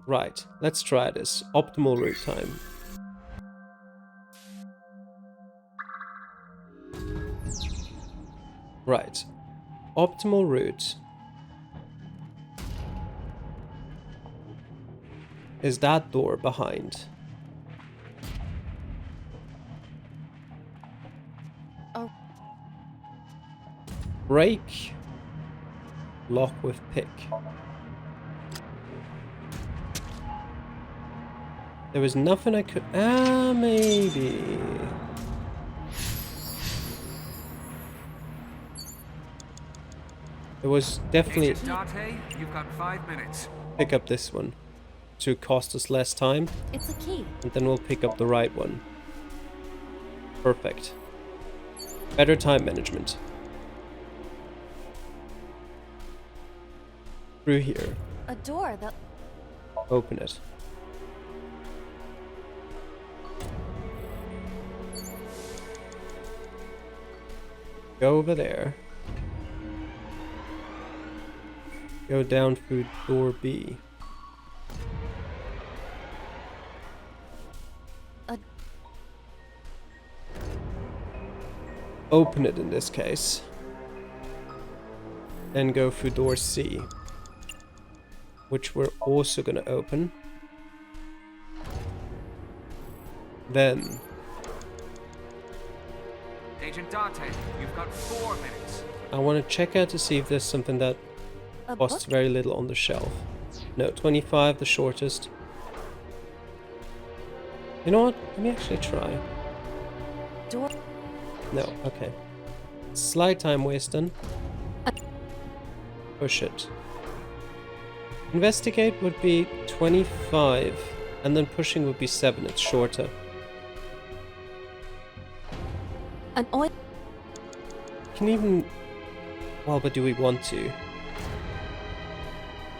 Right, let's try this. Optimal route time. Right. Optimal route is that door behind. Oh. Break. Lock with pick. There was nothing I could... maybe. There was definitely... Agent Date, you've got 5 minutes. Pick up this one to cost us less time. It's a key. And then we'll pick up the right one. Perfect. Better time management. Through here. A door that... Open it. Go over there. Go down through door B. Open it in this case. Then go through door C, which we're also gonna open. Then Agent Date, you've got 4 minutes. I want to check out to see if there's something that A costs book? very little on the shelf. No, 25, the shortest. You know what? Let me actually try. Door... No, okay. Slight time wasting. Push it. Investigate would be 25, and then pushing would be 7. It's shorter. An oil... Can even... Well, but do we want to?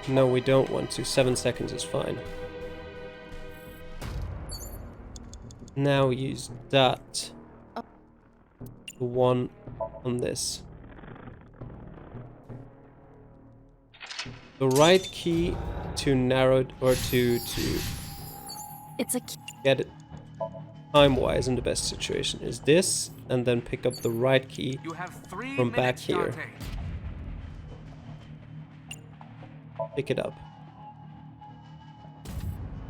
No, we don't want to. 7 seconds is fine. Now use that. The one on this. The right key to narrow it, or to It's a key. get it time-wise in the best situation is this, and then pick up the right key You have 3 from back minutes, here. Date. Pick it up.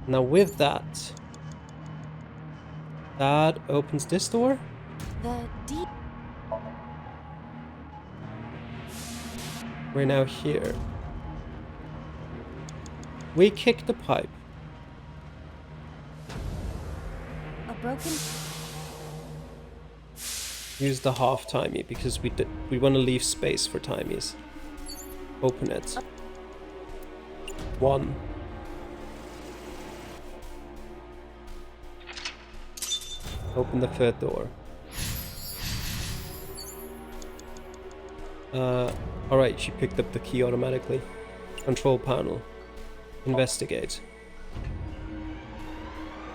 Now with that, that opens this door. The deep... We're now here. We kick the pipe. A broken... Use the half timey because we want to leave space for timies. Open it. 1. Open the third door. Alright, she picked up the key automatically. Control panel. Investigate.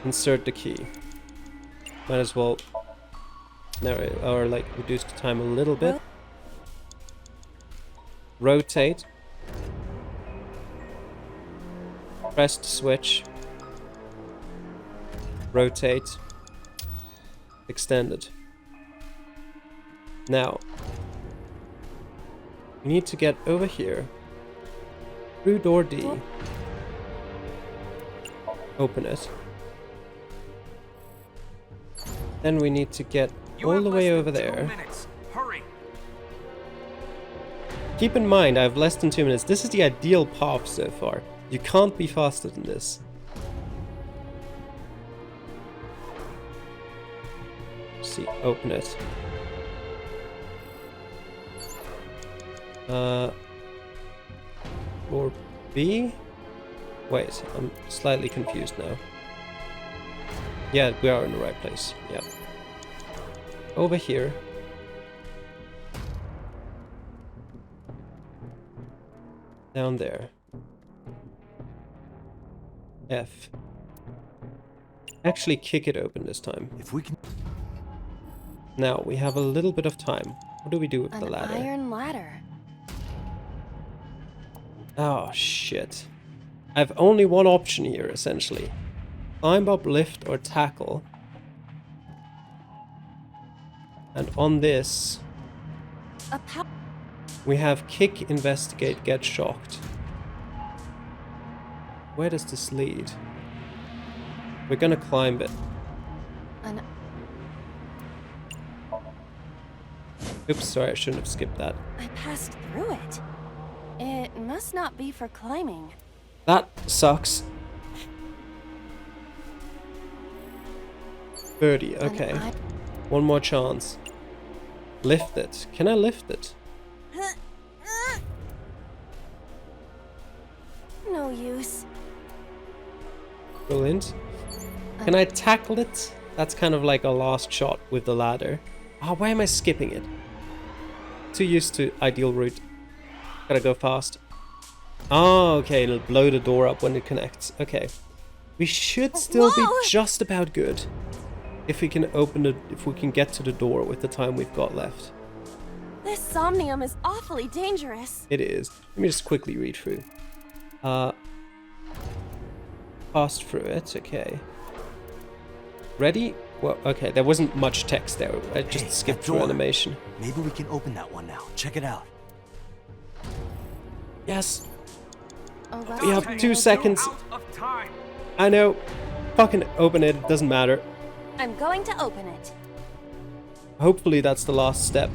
Insert the key. Might as well narrow or like reduce the time a little bit. Rotate. Press the switch. Rotate. Extend it. Now, we need to get over here. Through door D. Open it. Then we need to get You all have the less way than over 2 there. minutes. Hurry. Keep in mind, I have less than 2 minutes. This is the ideal path so far. You can't be faster than this. See, open it. Or B? Wait, I'm slightly confused now. Yeah, we are in the right place. Yeah. Over here. Down there. F. Actually kick it open this time. If we can... Now, we have a little bit of time. What do we do with the An ladder? iron ladder. Oh, shit. I have only one option here, essentially. Climb up, lift, or tackle. And on this, A pow- we have kick, investigate, get shocked. Where does this lead? We're gonna climb it. an Oops, sorry, I shouldn't have skipped that. I passed through it. It must not be for climbing. That sucks. 30, okay. An One more chance. Lift it. Can I lift it? No use. Brilliant. Can I tackle it? That's kind of like a last shot with the ladder. Ah, why am I skipping it? Too used to ideal route. Gotta go fast. Oh, okay, it'll blow the door up when it connects. Okay. We should still be Whoa! just about good. If we can open it, if we can get to the door with the time we've got left. This Somnium is awfully dangerous. It is. Let me just quickly read through. Passed through it, okay. Ready? Well, okay, there wasn't much text there. I just Hey, skipped that through door. animation. Maybe we can open that one now. Check it out. Yes, Oh, well, we have Date, 2 you're seconds. out of time. I know. Fucking open it, it doesn't matter. I'm going to open it. Hopefully that's the last step.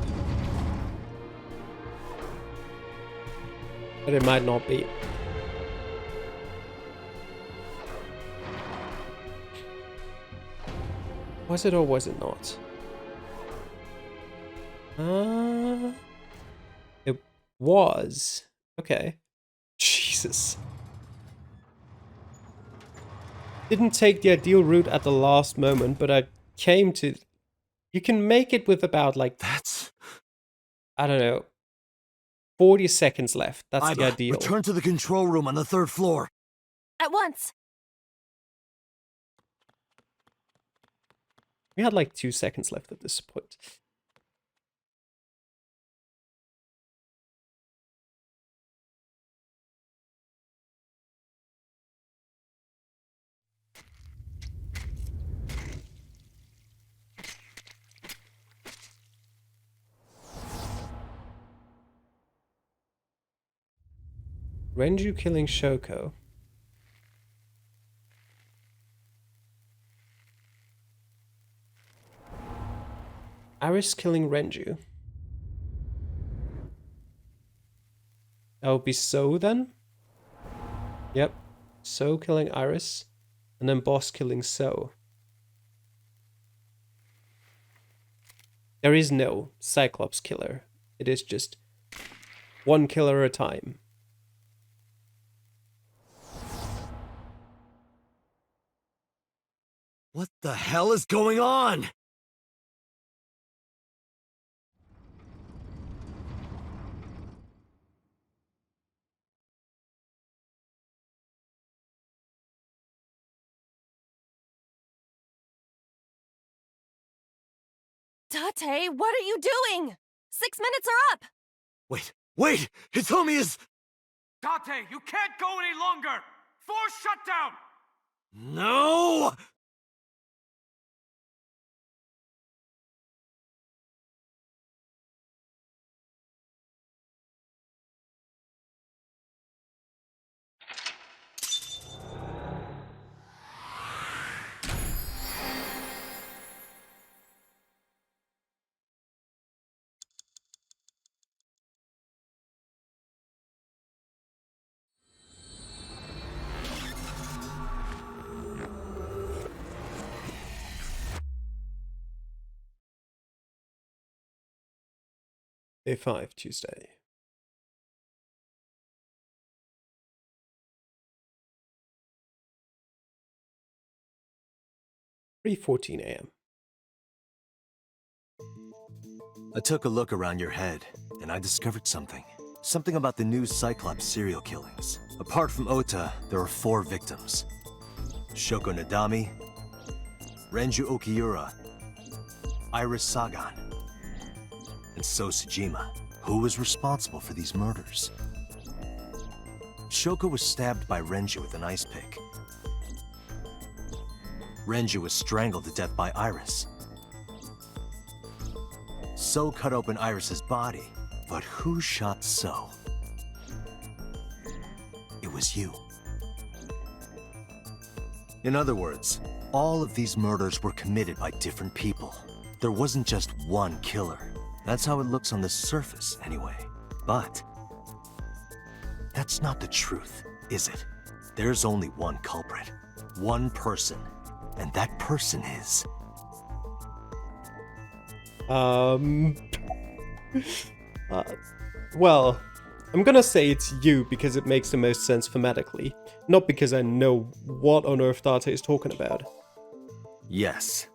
But it might not be. Was it or was it not? It was. Okay. Jesus. Didn't take the ideal route at the last moment, but I came to... You can make it with about, like, That's... I don't know, 40 seconds left. That's the Iba, ideal. return to the control room on the 3rd floor. At once. We had like 2 seconds left at this point. Renju killing Shoko. Aris killing Renju. That would be So then? Yep. So killing Iris. And then Boss killing So. There is no Cyclops killer. It is just one killer at a time. What the hell is going on? Date, what are you doing? 6 minutes are up. Wait! Hitomi is... Date, you can't go any longer. Force shutdown. No! Day 5, Tuesday. (3:14 a.m.) I took a look around your head, and I discovered something. Something about the new Cyclops serial killings. Apart from Ota, there are 4 victims. Shoko Nadami, Renju Okiura, Iris Sagan, and So Tsujima. Who was responsible for these murders? Shoko was stabbed by Renju with an ice pick. Renju was strangled to death by Iris. So cut open Iris's body, but who shot So? It was you. In other words, all of these murders were committed by different people. There wasn't just one killer. That's how it looks on the surface, anyway. But that's not the truth, is it? There's only one culprit, one person, and that person is... Well, I'm gonna say it's you because it makes the most sense thematically, not because I know what on earth Date is talking about. Yes,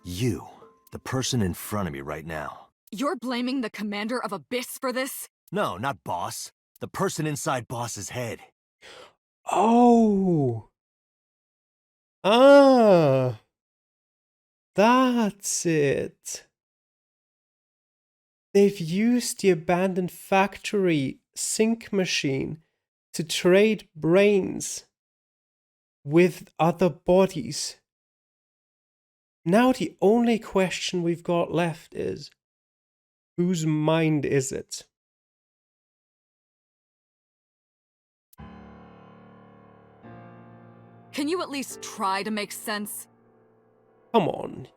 you, the person in front of me right now. You're blaming the commander of Abyss for this? No, not Boss. The person inside Boss's head. Oh! Ah! That's it. They've used the abandoned factory sync machine to trade brains with other bodies. Now the only question we've got left is, whose mind is it? Can you at least try to make sense? Come on.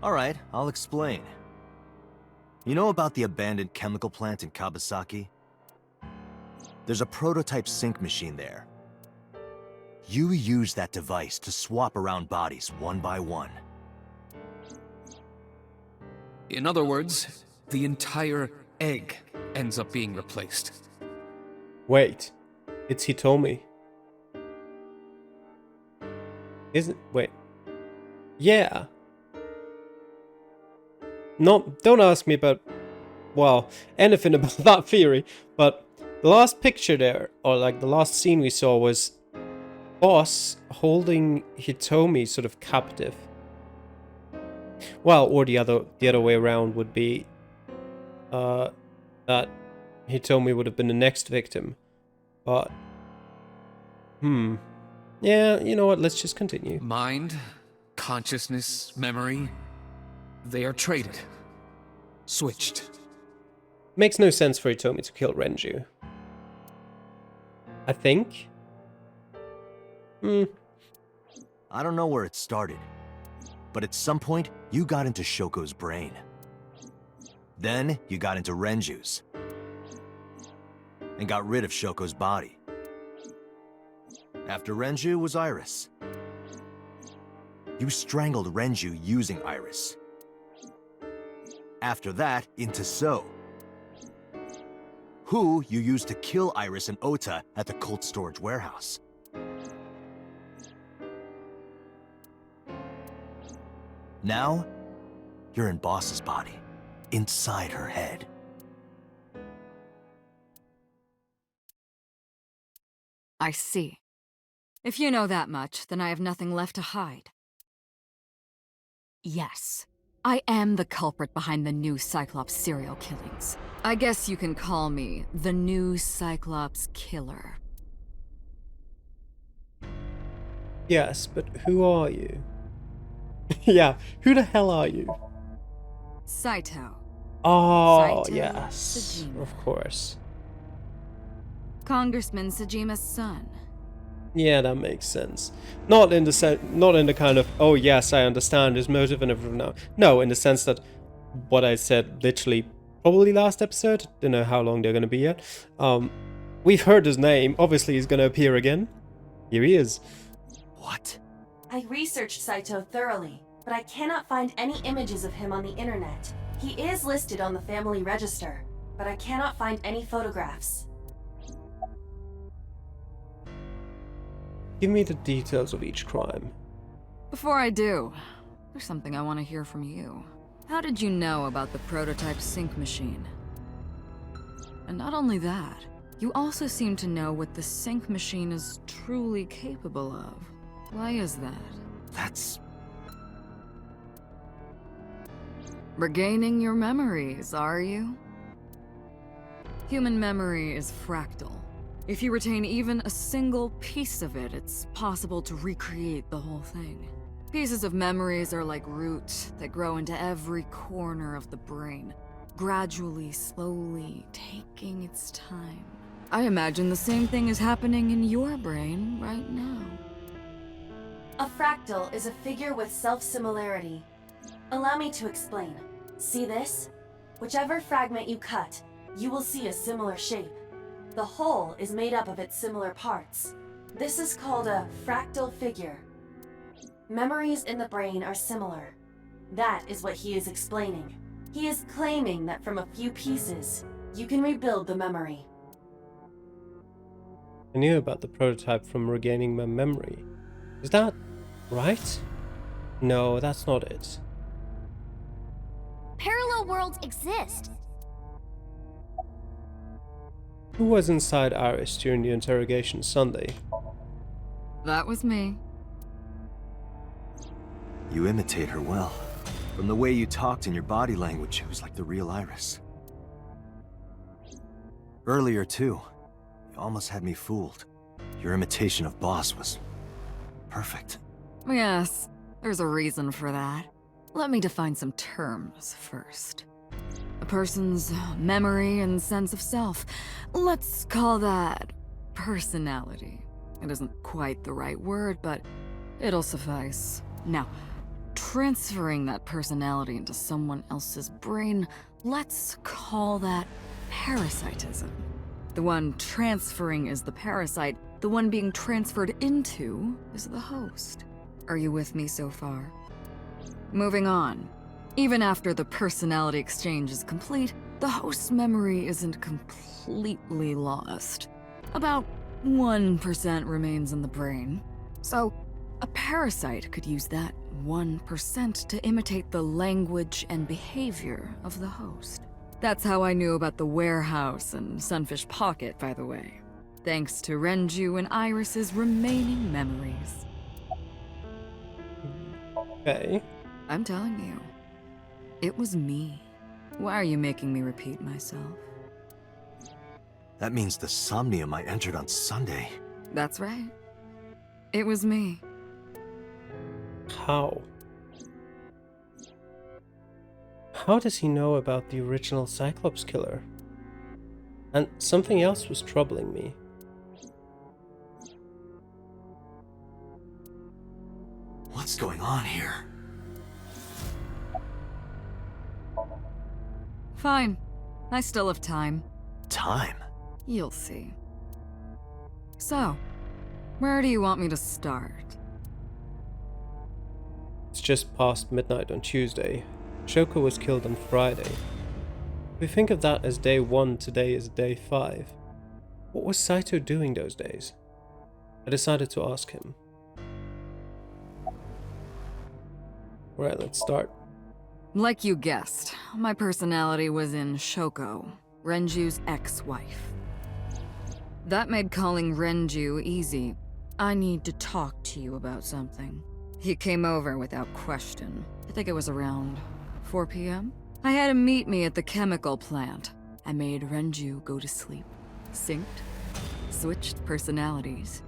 Alright, I'll explain. You know about the abandoned chemical plant in Kawasaki? There's a prototype sync machine there. You use that device to swap around bodies one by one. In other words, the entire egg ends up being replaced. Wait, it's Hitomi. Isn't... wait. Yeah. Don't ask me about, well, anything about that theory, but the last picture there, or like the last scene we saw, was Boss holding Hitomi sort of captive. Well, or the other way around would be that Hitomi would have been the next victim. But yeah, you know what, let's just continue. Mind, consciousness, memory, they are traded. Switched. Makes no sense for Hitomi to kill Renju, I think. I don't know where it started, but at some point, you got into Shoko's brain. Then, you got into Renju's. And got rid of Shoko's body. After Renju was Iris. You strangled Renju using Iris. After that, into So, who you used to kill Iris and Ota at the cold storage warehouse. Now, you're in Boss's body, inside her head. I see. If you know that much, then I have nothing left to hide. Yes, I am the culprit behind the new Cyclops serial killings. I guess you can call me the new Cyclops killer. Yes, but who are you? Yeah, who the hell are you? Saito. Oh, Saito yes, Sejima. of course. Congressman Sejima's son. Yeah, that makes sense. Not in the kind of, oh yes, I understand his motive and everything now. No, in the sense that what I said literally probably last episode, don't know how long they're gonna be yet. We've heard his name, obviously he's gonna appear again. Here he is. What? I researched Saito thoroughly, but I cannot find any images of him on the internet. He is listed on the family register, but I cannot find any photographs. Give me the details of each crime. Before I do, there's something I want to hear from you. How did you know about the prototype sync machine? And not only that, you also seem to know what the sync machine is truly capable of. Why is that? That's... Regaining your memories, are you? Human memory is fractal. If you retain even a single piece of it, it's possible to recreate the whole thing. Pieces of memories are like roots that grow into every corner of the brain, gradually, slowly, taking its time. I imagine the same thing is happening in your brain right now. A fractal is a figure with self-similarity. Allow me to explain. See this? Whichever fragment you cut, you will see a similar shape. The whole is made up of its similar parts. This is called a fractal figure. Memories in the brain are similar. That is what he is explaining. He is claiming that from a few pieces, you can rebuild the memory. I knew about the prototype from regaining my memory. Is that right? No, that's not it. Parallel worlds exist. Who was inside Iris during the interrogation Sunday? That was me. You imitate her well. From the way you talked and your body language, it was like the real Iris. Earlier, too, you almost had me fooled. Your imitation of Boss was perfect. Yes, there's a reason for that. Let me define some terms first. A person's memory and sense of self. Let's call that personality. It isn't quite the right word, but it'll suffice. Now, transferring that personality into someone else's brain, let's call that parasitism. The one transferring is the parasite, the one being transferred into is the host. Are you with me so far? Moving on. Even after the personality exchange is complete, the host's memory isn't completely lost. About 1% remains in the brain. So, a parasite could use that 1% to imitate the language and behavior of the host. That's how I knew about the warehouse and Sunfish Pocket, by the way. Thanks to Renju and Iris's remaining memories. Okay. I'm telling you, it was me. Why are you making me repeat myself? That means the Somnium I entered on Sunday. That's right. It was me. How? How does he know about the original Cyclops killer? And something else was troubling me. What's going on here? Fine. I still have time. Time? You'll see. So, where do you want me to start? It's just past midnight on Tuesday. Shoko was killed on Friday. If we think of that as day 1, today is day 5. What was Saito doing those days? I decided to ask him. Alright, let's start. Like you guessed, my personality was in Shoko, Renju's ex-wife. That made calling Renju easy. I need to talk to you about something. He came over without question. I think it was around 4 p.m. I had him meet me at the chemical plant. I made Renju go to sleep. Synced, switched personalities,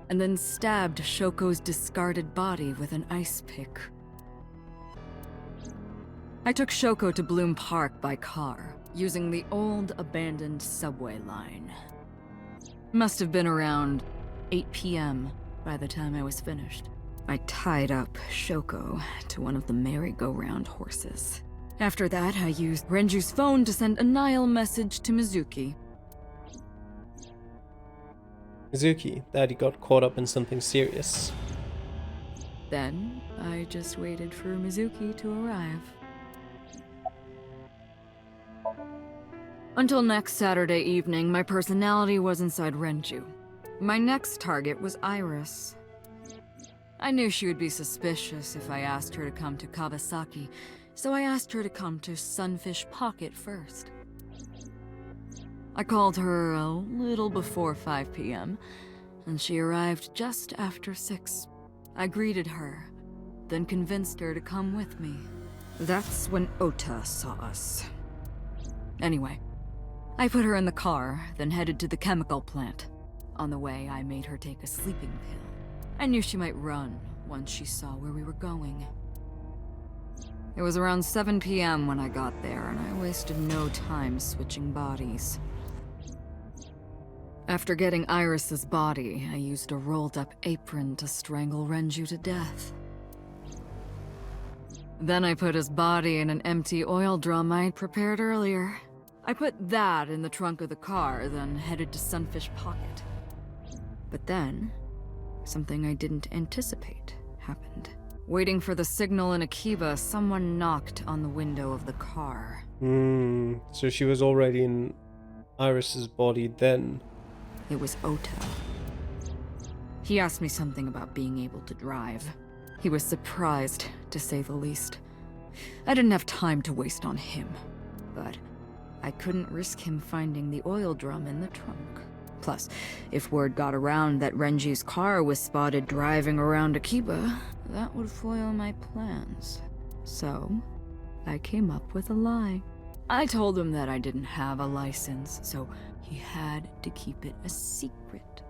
and then stabbed Shoko's discarded body with an ice pick. I took Shoko to Bloom Park by car, using the old abandoned subway line. Must have been around 8 p.m. by the time I was finished. I tied up Shoko to one of the merry-go-round horses. After that, I used Renju's phone to send a Nile message to Mizuki. Mizuki, Daddy got caught up in something serious. Then, I just waited for Mizuki to arrive. Until next Saturday evening, my personality was inside Renju. My next target was Iris. I knew she would be suspicious if I asked her to come to Kawasaki, so I asked her to come to Sunfish Pocket first. I called her a little before 5 p.m., and she arrived just after 6. I greeted her, then convinced her to come with me. That's when Ota saw us. Anyway, I put her in the car, then headed to the chemical plant. On the way, I made her take a sleeping pill. I knew she might run once she saw where we were going. It was around 7 p.m. when I got there, and I wasted no time switching bodies. After getting Iris's body, I used a rolled-up apron to strangle Renju to death. Then I put his body in an empty oil drum I'd prepared earlier. I put that in the trunk of the car, then headed to Sunfish Pocket. But then, something I didn't anticipate happened. Waiting for the signal in Akiba, someone knocked on the window of the car. So she was already in Iris's body then. It was Ota. He asked me something about being able to drive. He was surprised, to say the least. I didn't have time to waste on him, but I couldn't risk him finding the oil drum in the trunk. Plus, if word got around that Renji's car was spotted driving around Akiba, that would foil my plans. So, I came up with a lie. I told him that I didn't have a license, so he had to keep it a secret.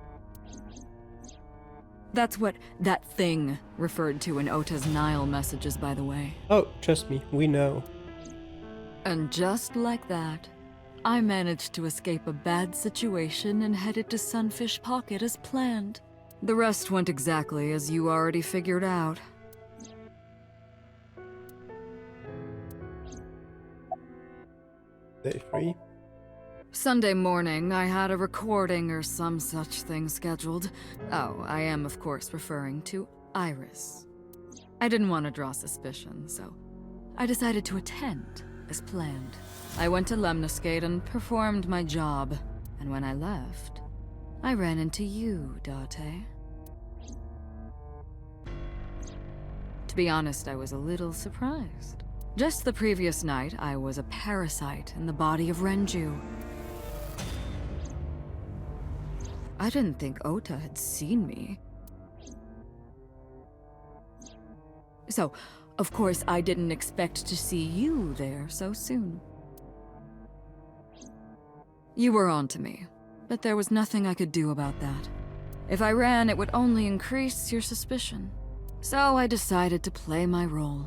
That's what that thing referred to in Ota's Nile messages, by the way. Oh, trust me, we know. And just like that, I managed to escape a bad situation and headed to Sunfish Pocket as planned. The rest went exactly as you already figured out. Day 3. Sunday morning, I had a recording or some such thing scheduled. Oh, I am of course referring to Iris. I didn't want to draw suspicion, so I decided to attend as planned. I went to Lemniscate and performed my job, and when I left, I ran into you, Date. To be honest, I was a little surprised. Just the previous night, I was a parasite in the body of Renju. I didn't think Ota had seen me. So, of course, I didn't expect to see you there so soon. You were onto me, but there was nothing I could do about that. If I ran, it would only increase your suspicion. So I decided to play my role.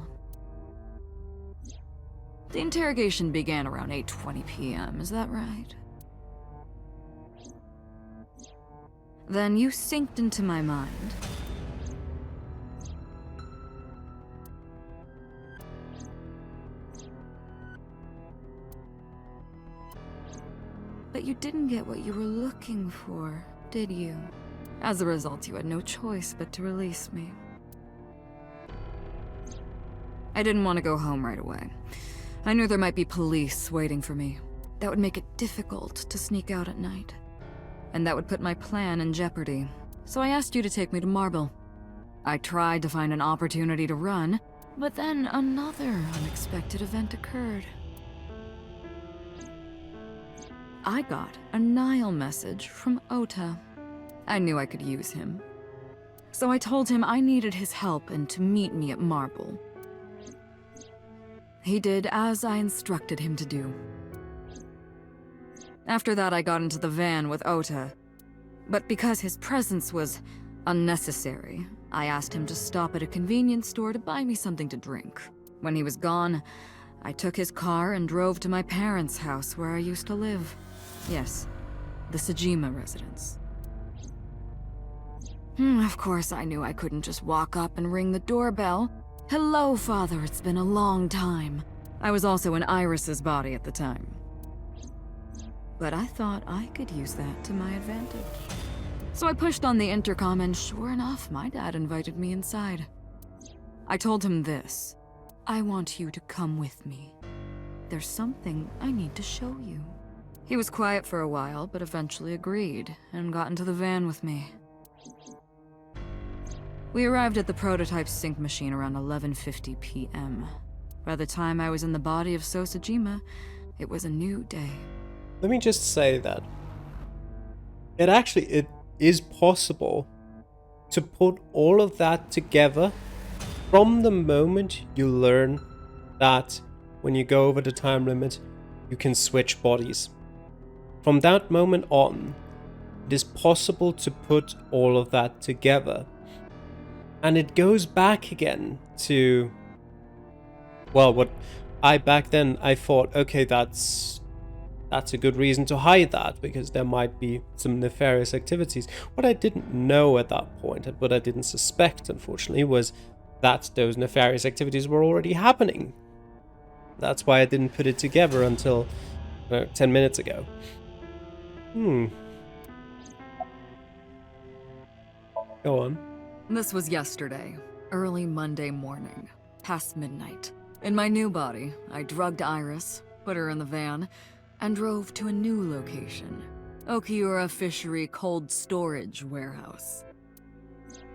The interrogation began around 8:20 p.m., is that right? Then you synced into my mind. But you didn't get what you were looking for, did you? As a result, you had no choice but to release me. I didn't want to go home right away. I knew there might be police waiting for me. That would make it difficult to sneak out at night. And that would put my plan in jeopardy. So I asked you to take me to Marble. I tried to find an opportunity to run, but then another unexpected event occurred. I got a Nile message from Ota. I knew I could use him. So I told him I needed his help and to meet me at Marble. He did as I instructed him to do. After that, I got into the van with Ota. But because his presence was unnecessary, I asked him to stop at a convenience store to buy me something to drink. When he was gone, I took his car and drove to my parents' house where I used to live. Yes, the Sejima residence. Of course, I knew I couldn't just walk up and ring the doorbell. Hello, Father, it's been a long time. I was also in Iris's body at the time. But I thought I could use that to my advantage. So I pushed on the intercom and sure enough, my dad invited me inside. I told him this. I want you to come with me. There's something I need to show you. He was quiet for a while, but eventually agreed and got into the van with me. We arrived at the prototype sync machine around 11:50 p.m. By the time I was in the body of Sosajima, it was a new day. Let me just say that it is possible to put all of that together from the moment you learn that when you go over the time limit, you can switch bodies. from that moment on, it is possible to put all of that together. And it goes back again to, well, what back then I thought, okay, that's a good reason to hide that, because there might be some nefarious activities. What I didn't know at that point, and what I didn't suspect, unfortunately, was that those nefarious activities were already happening. That's why I didn't put it together until 10 minutes ago. Go on. This was yesterday, early Monday morning, past midnight. In my new body, I drugged Iris, put her in the van, and drove to a new location, Okiura Fishery Cold Storage Warehouse.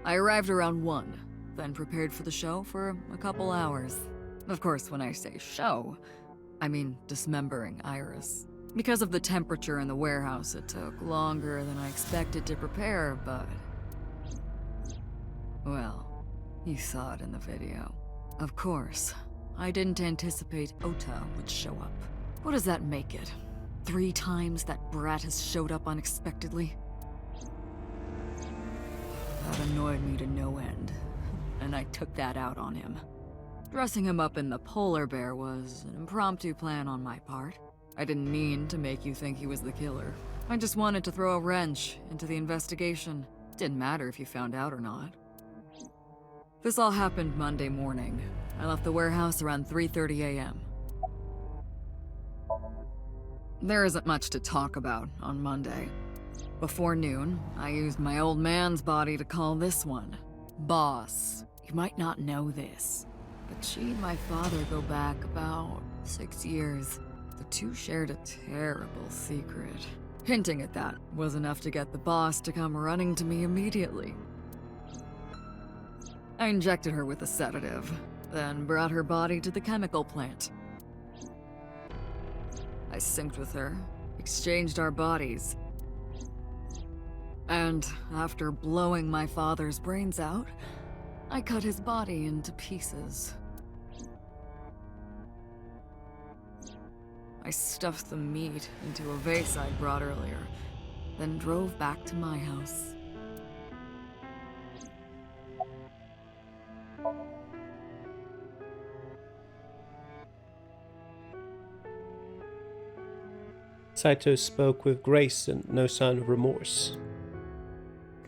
I arrived around 1, then prepared for the show for a couple hours. Of course, when I say show, I mean dismembering Iris. Because of the temperature in the warehouse, it took longer than I expected to prepare, but... well, you saw it in the video. Of course, I didn't anticipate Ota would show up. What does that make it? 3 times that brat has showed up unexpectedly? That annoyed me to no end, and I took that out on him. Dressing him up in the polar bear was an impromptu plan on my part. I didn't mean to make you think he was the killer. I just wanted to throw a wrench into the investigation. Didn't matter if you found out or not. This all happened Monday morning. I left the warehouse around 3:30 a.m. There isn't much to talk about on Monday. Before noon, I used my old man's body to call this one Boss. You might not know this, but she and my father go back about 6 years. The two shared a terrible secret. Hinting at that was enough to get the boss to come running to me immediately. I injected her with a sedative, then brought her body to the chemical plant. I synced with her, exchanged our bodies, and after blowing my father's brains out, I cut his body into pieces. I stuffed the meat into a vase I'd brought earlier, then drove back to my house. Saito spoke with grace and no sign of remorse.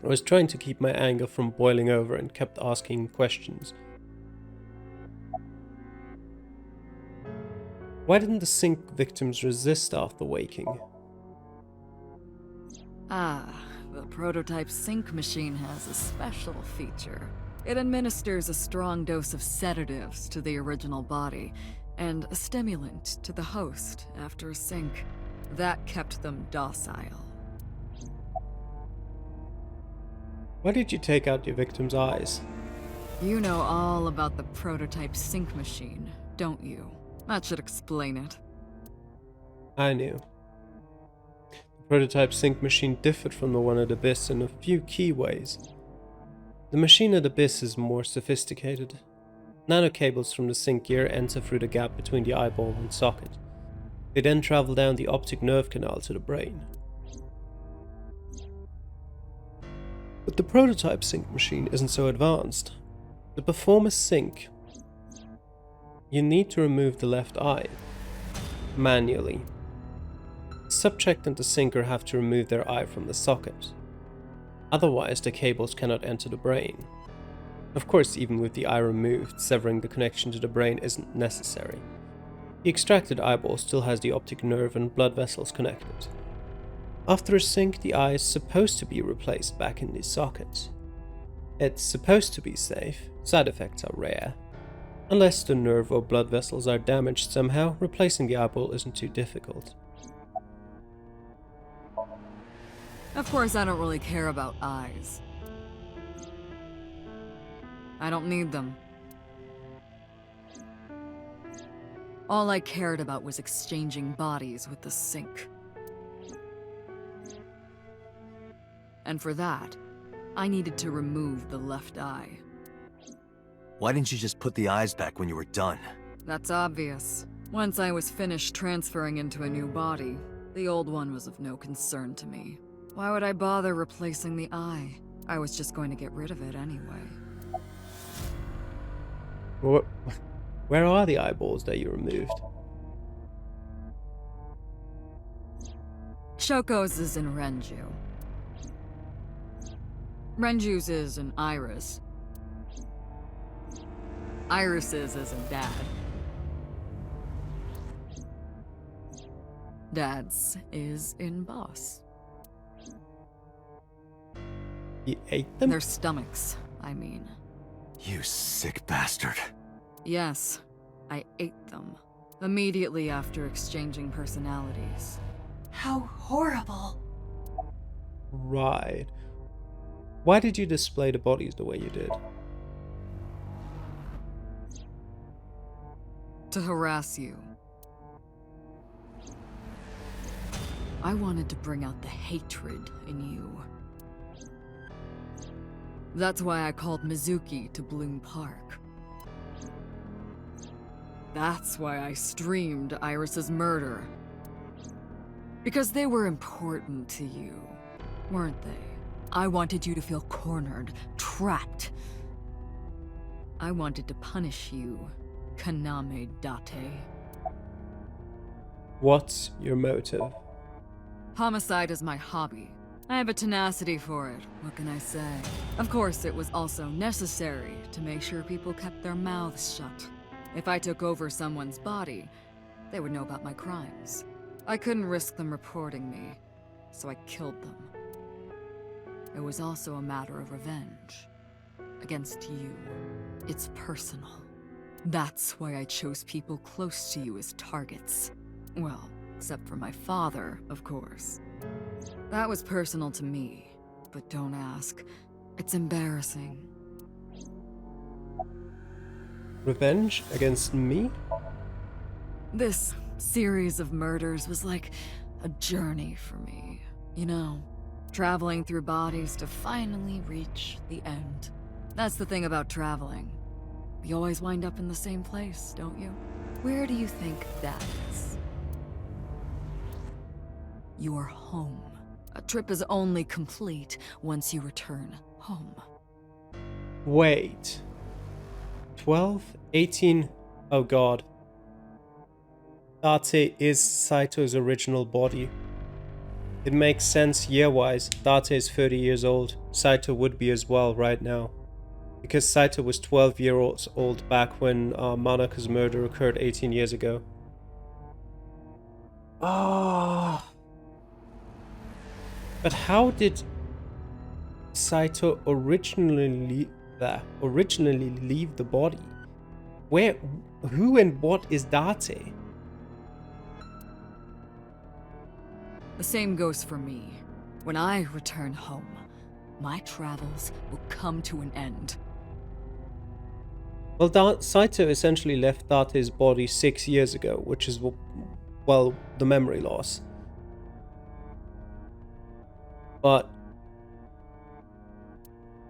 I was trying to keep my anger from boiling over and kept asking questions. Why didn't the sink victims resist after waking? The prototype sink machine has a special feature. It administers a strong dose of sedatives to the original body, and a stimulant to the host after a sink. That kept them docile. Why did you take out your victim's eyes? You know all about the prototype sink machine, don't you? That should explain it. I knew. The prototype sink machine differed from the one at Abyss in a few key ways. The machine at Abyss is more sophisticated. Nanocables from the sink gear enter through the gap between the eyeball and socket. They then travel down the optic nerve canal to the brain. But the prototype sync machine isn't so advanced. To perform a sync, you need to remove the left eye, manually. The subject and the syncer have to remove their eye from the socket. Otherwise, the cables cannot enter the brain. Of course, even with the eye removed, severing the connection to the brain isn't necessary. The extracted eyeball still has the optic nerve and blood vessels connected. After a sync, the eye is supposed to be replaced back in the socket. It's supposed to be safe, side effects are rare. Unless the nerve or blood vessels are damaged somehow, replacing the eyeball isn't too difficult. Of course, I don't really care about eyes. I don't need them. All I cared about was exchanging bodies with the sink. And for that, I needed to remove the left eye. Why didn't you just put the eyes back when you were done? That's obvious. Once I was finished transferring into a new body, The old one was of no concern to me. Why would I bother replacing the eye? I was just going to get rid of it anyway. Where are the eyeballs that you removed? Shoko's is in Renju. Renju's is in Iris. Iris's is in Dad. Dad's is in Boss. You ate them? Their stomachs, I mean. You sick bastard. Yes, I ate them. Immediately after exchanging personalities. How horrible. Right. Why did you display the bodies the way you did? To harass you. I wanted to bring out the hatred in you. That's why I called Mizuki to Bloom Park. That's why I streamed Iris's murder. Because they were important to you, weren't they? I wanted you to feel cornered, trapped. I wanted to punish you, Kaname Date. What's your motive? Homicide is my hobby. I have a tenacity for it, what can I say? Of course, it was also necessary to make sure people kept their mouths shut. If I took over someone's body, they would know about my crimes. I couldn't risk them reporting me, so I killed them. It was also a matter of revenge. Against you. It's personal. That's why I chose people close to you as targets. Well, except for my father, of course. That was personal to me, but don't ask. It's embarrassing. Revenge against me? This series of murders was like a journey for me, you know? Traveling through bodies to finally reach the end. That's the thing about traveling. You always wind up in the same place, don't you? Where do you think that is? Your home. A trip is only complete once you return home. Wait. 12? 18? Oh god. Date is Saito's original body. It makes sense year-wise. Date is 30 years old. Saito would be as well right now. Because Saito was 12 years old back when Manaka's murder occurred 18 years ago. Ah. But how did Saito originally leave the body? Where, who and what is Date? The same goes for me. When I return home, my travels will come to an end. Well, Saito essentially left Date's body 6 years ago, which is, well, the memory loss. But...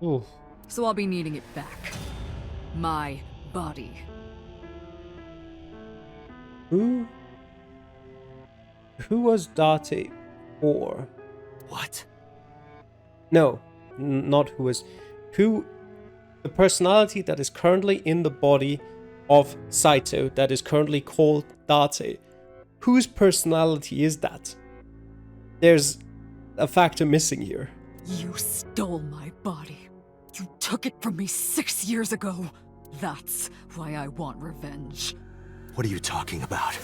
ooh. So I'll be needing it back. My body. Who was Date for? What? No, not who was... Who... The personality that is currently in the body of Saito, that is currently called Date. Whose personality is that? There's a factor missing here. You stole my body. You took it from me 6 years ago. That's why I want revenge. What are you talking about?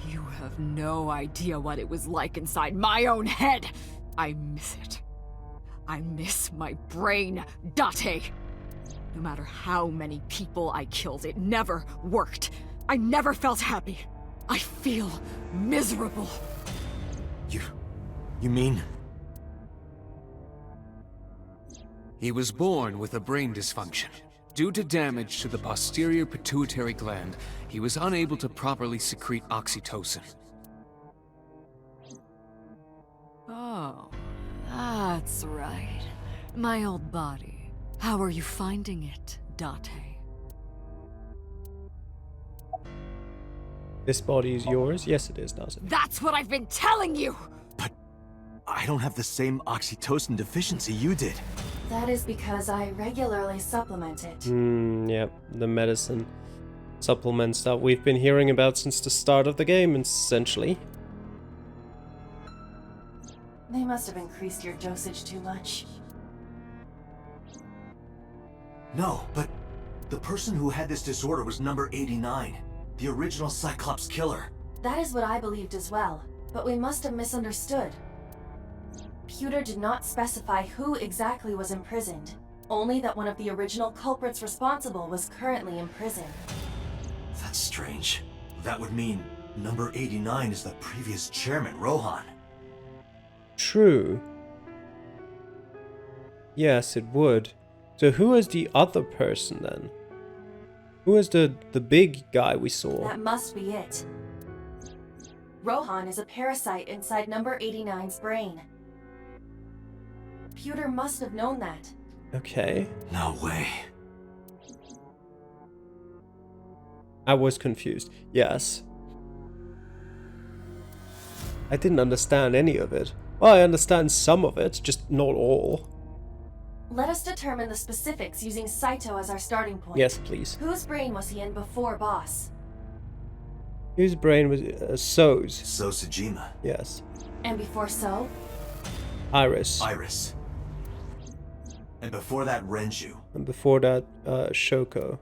You have no idea what it was like inside my own head. I miss it. I miss my brain, Date. No matter how many people I killed, it never worked. I never felt happy. I feel miserable. You mean? He was born with a brain dysfunction. Due to damage to the posterior pituitary gland, he was unable to properly secrete oxytocin. Oh, that's right. My old body. How are you finding it, Date? This body is yours? Yes, it is, does it? That's what I've been telling you! But I don't have the same oxytocin deficiency you did. That is because I regularly supplement it. Yep, the medicine supplements that we've been hearing about since the start of the game, essentially. They must have increased your dosage too much. No, but the person who had this disorder was number 89, the original Cyclops killer. That is what I believed as well, but we must have misunderstood. Pewter did not specify who exactly was imprisoned, only that one of the original culprits responsible was currently in prison. That's strange. That would mean number 89 is the previous chairman, Rohan. True. Yes, it would. So who is the other person then? Who is the big guy we saw? That must be it. Rohan is a parasite inside number 89's brain. Pewter must have known that. Okay. No way. I was confused. Yes. I didn't understand any of it. Well, I understand some of it, just not all. Let us determine the specifics using Saito as our starting point. Yes, please. Whose brain was he in before Boss? Whose brain was So's? So Sejima. Yes. And before So? Iris. Iris. And before that, Renju. And before that, Shoko.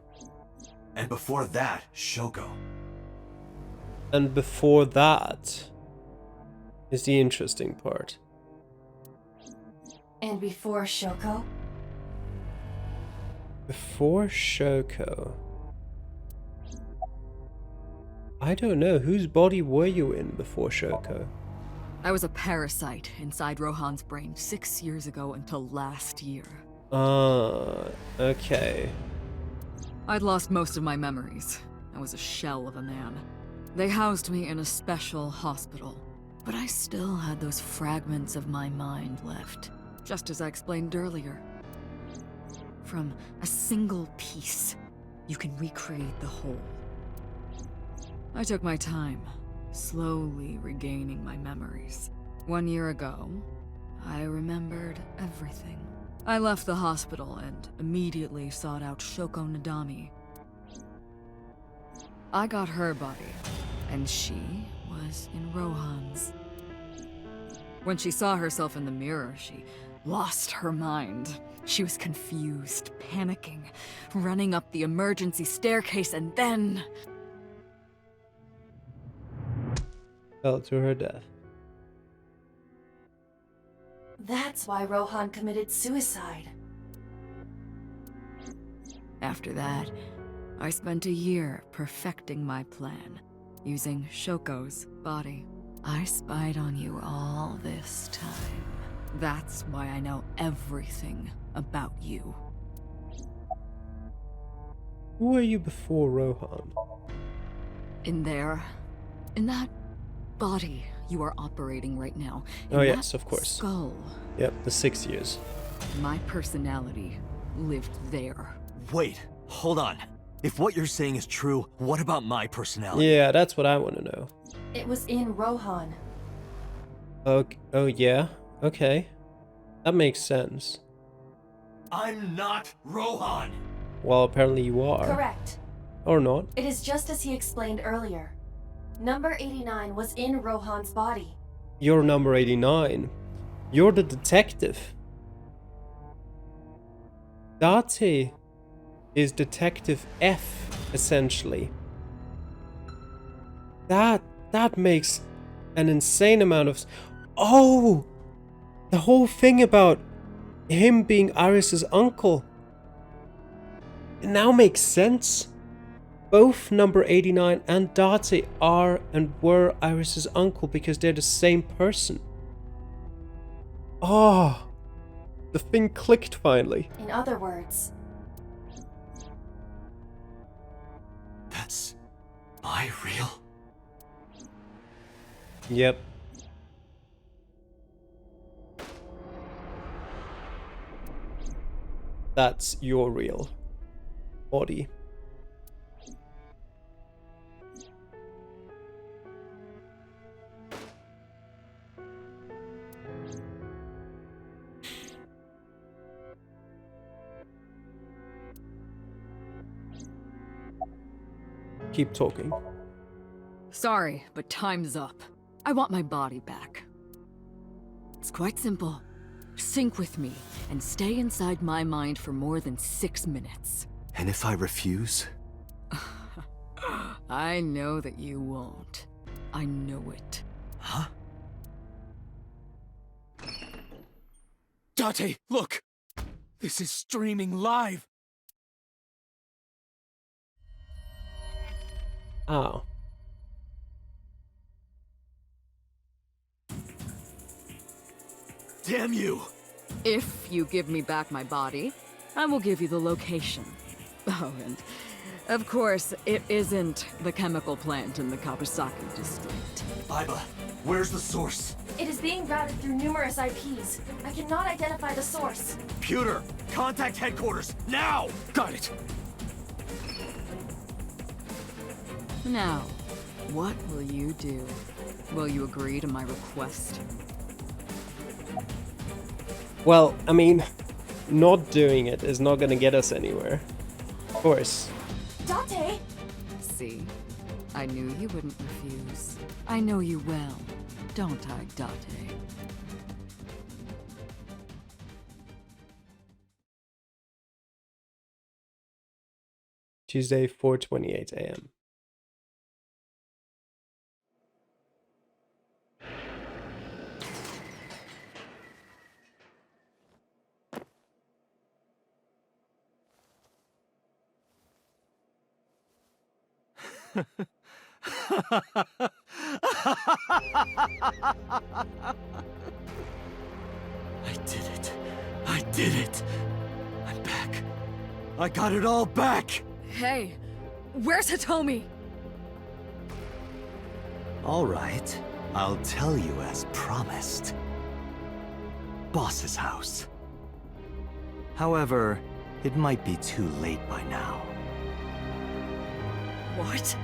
And before that, Shoko. And before that is the interesting part. And before Shoko? Before Shoko. I don't know. Whose body were you in before Shoko? I was a parasite inside Rohan's brain 6 years ago until last year. Ah, okay. I'd lost most of my memories. I was a shell of a man. They housed me in a special hospital, but I still had those fragments of my mind left, just as I explained earlier. From a single piece, you can recreate the whole. I took my time, slowly regaining my memories. 1 year ago, I remembered everything. I left the hospital and immediately sought out Shoko Nadami. I got her body, and she was in Rohan's. When she saw herself in the mirror, she lost her mind. She was confused, panicking, running up the emergency staircase, and then... Fell to her death. That's why Rohan committed suicide. After that, I spent a year perfecting my plan, using Shoko's body. I spied on you all this time. That's why I know everything about you. Who were you before Rohan? In that body you are operating right now. Oh, in yes, that of course. Skull. Yep, the 6 years. My personality lived there. Wait, hold on. If what you're saying is true, what about my personality? Yeah, that's what I want to know. It was in Rohan. Oh yeah? Okay. That makes sense. I'm not Rohan! Well, apparently you are. Correct. Or not. It is just as he explained earlier. Number 89 was in Rohan's body. You're number 89. You're the detective. Date is Detective F, essentially. That makes an insane amount of... Oh! The whole thing about him being Iris's uncle. It now makes sense. Both number 89 and Date are and were Iris's uncle because they're the same person. Oh, the thing clicked finally. In other words, That's... my real? Yep. That's your real body. keep talking. Sorry, but time's up. I want my body back. It's quite simple. Sync with me and stay inside my mind for more than 6 minutes. And if I refuse? I know that you won't. I know it. Huh? Date, look! This is streaming live! Oh. Damn you! If you give me back my body, I will give you the location. Oh, and of course, it isn't the chemical plant in the Kawasaki district. Baiba, where's the source? It is being routed through numerous IPs. I cannot identify the source. Pewter, contact headquarters, now! Got it! Now, what will you do? Will you agree to my request? Well, I mean, not doing it is not gonna get us anywhere. Of course. Date! See? I knew you wouldn't refuse. I know you well, don't I, Date? Tuesday, 4:28 a.m. I did it. I did it. I'm back. I got it all back! Hey, where's Hitomi? All right, I'll tell you as promised. Boss's house. However, it might be too late by now. What?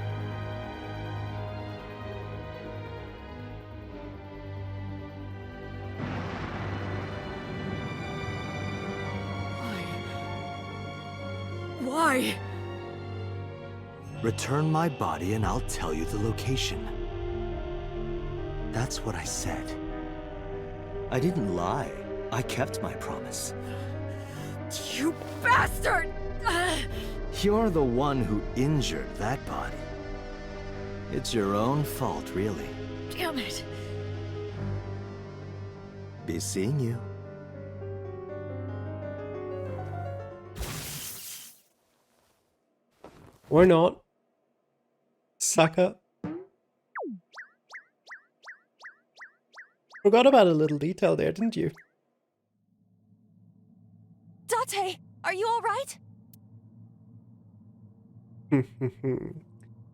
Why? Return my body and I'll tell you the location. That's what I said. I didn't lie. I kept my promise. You bastard! You're the one who injured that body. It's your own fault, really. Damn it! Be seeing you. Or not. Sucker. Forgot about a little detail there, didn't you? Date! Are you alright?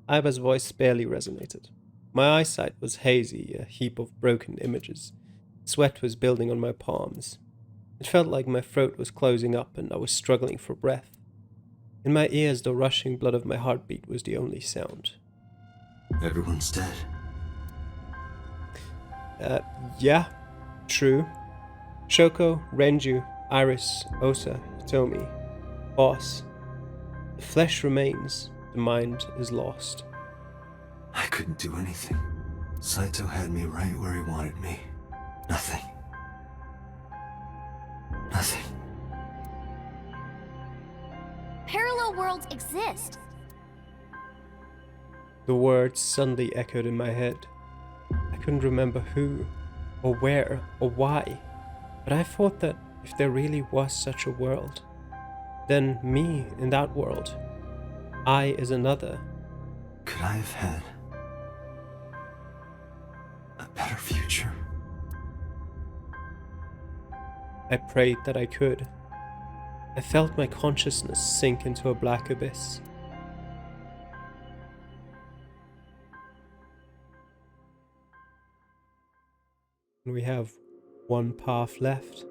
Iba's voice barely resonated. My eyesight was hazy, a heap of broken images. Sweat was building on my palms. It felt like my throat was closing up and I was struggling for breath. In my ears, the rushing blood of my heartbeat was the only sound. Everyone's dead. Yeah, true. Shoko, Renju, Iris, Osa, Hitomi, Boss. The flesh remains, the mind is lost. I couldn't do anything. Saito had me right where he wanted me. Nothing. Nothing. Parallel worlds exist. The words suddenly echoed in my head. I couldn't remember who, or where, or why, but I thought that if there really was such a world, then me in that world, I is another. Could I have had a better future? I prayed that I could. I felt my consciousness sink into a black abyss. We have one path left.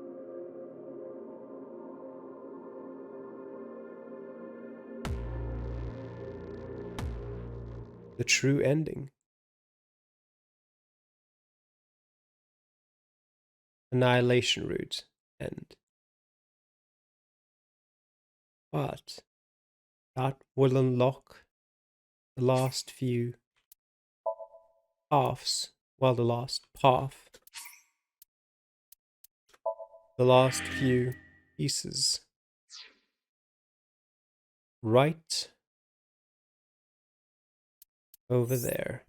The true ending. Annihilation route end. But that will unlock the last few halves. Well, the last path. The last few pieces. Right over there.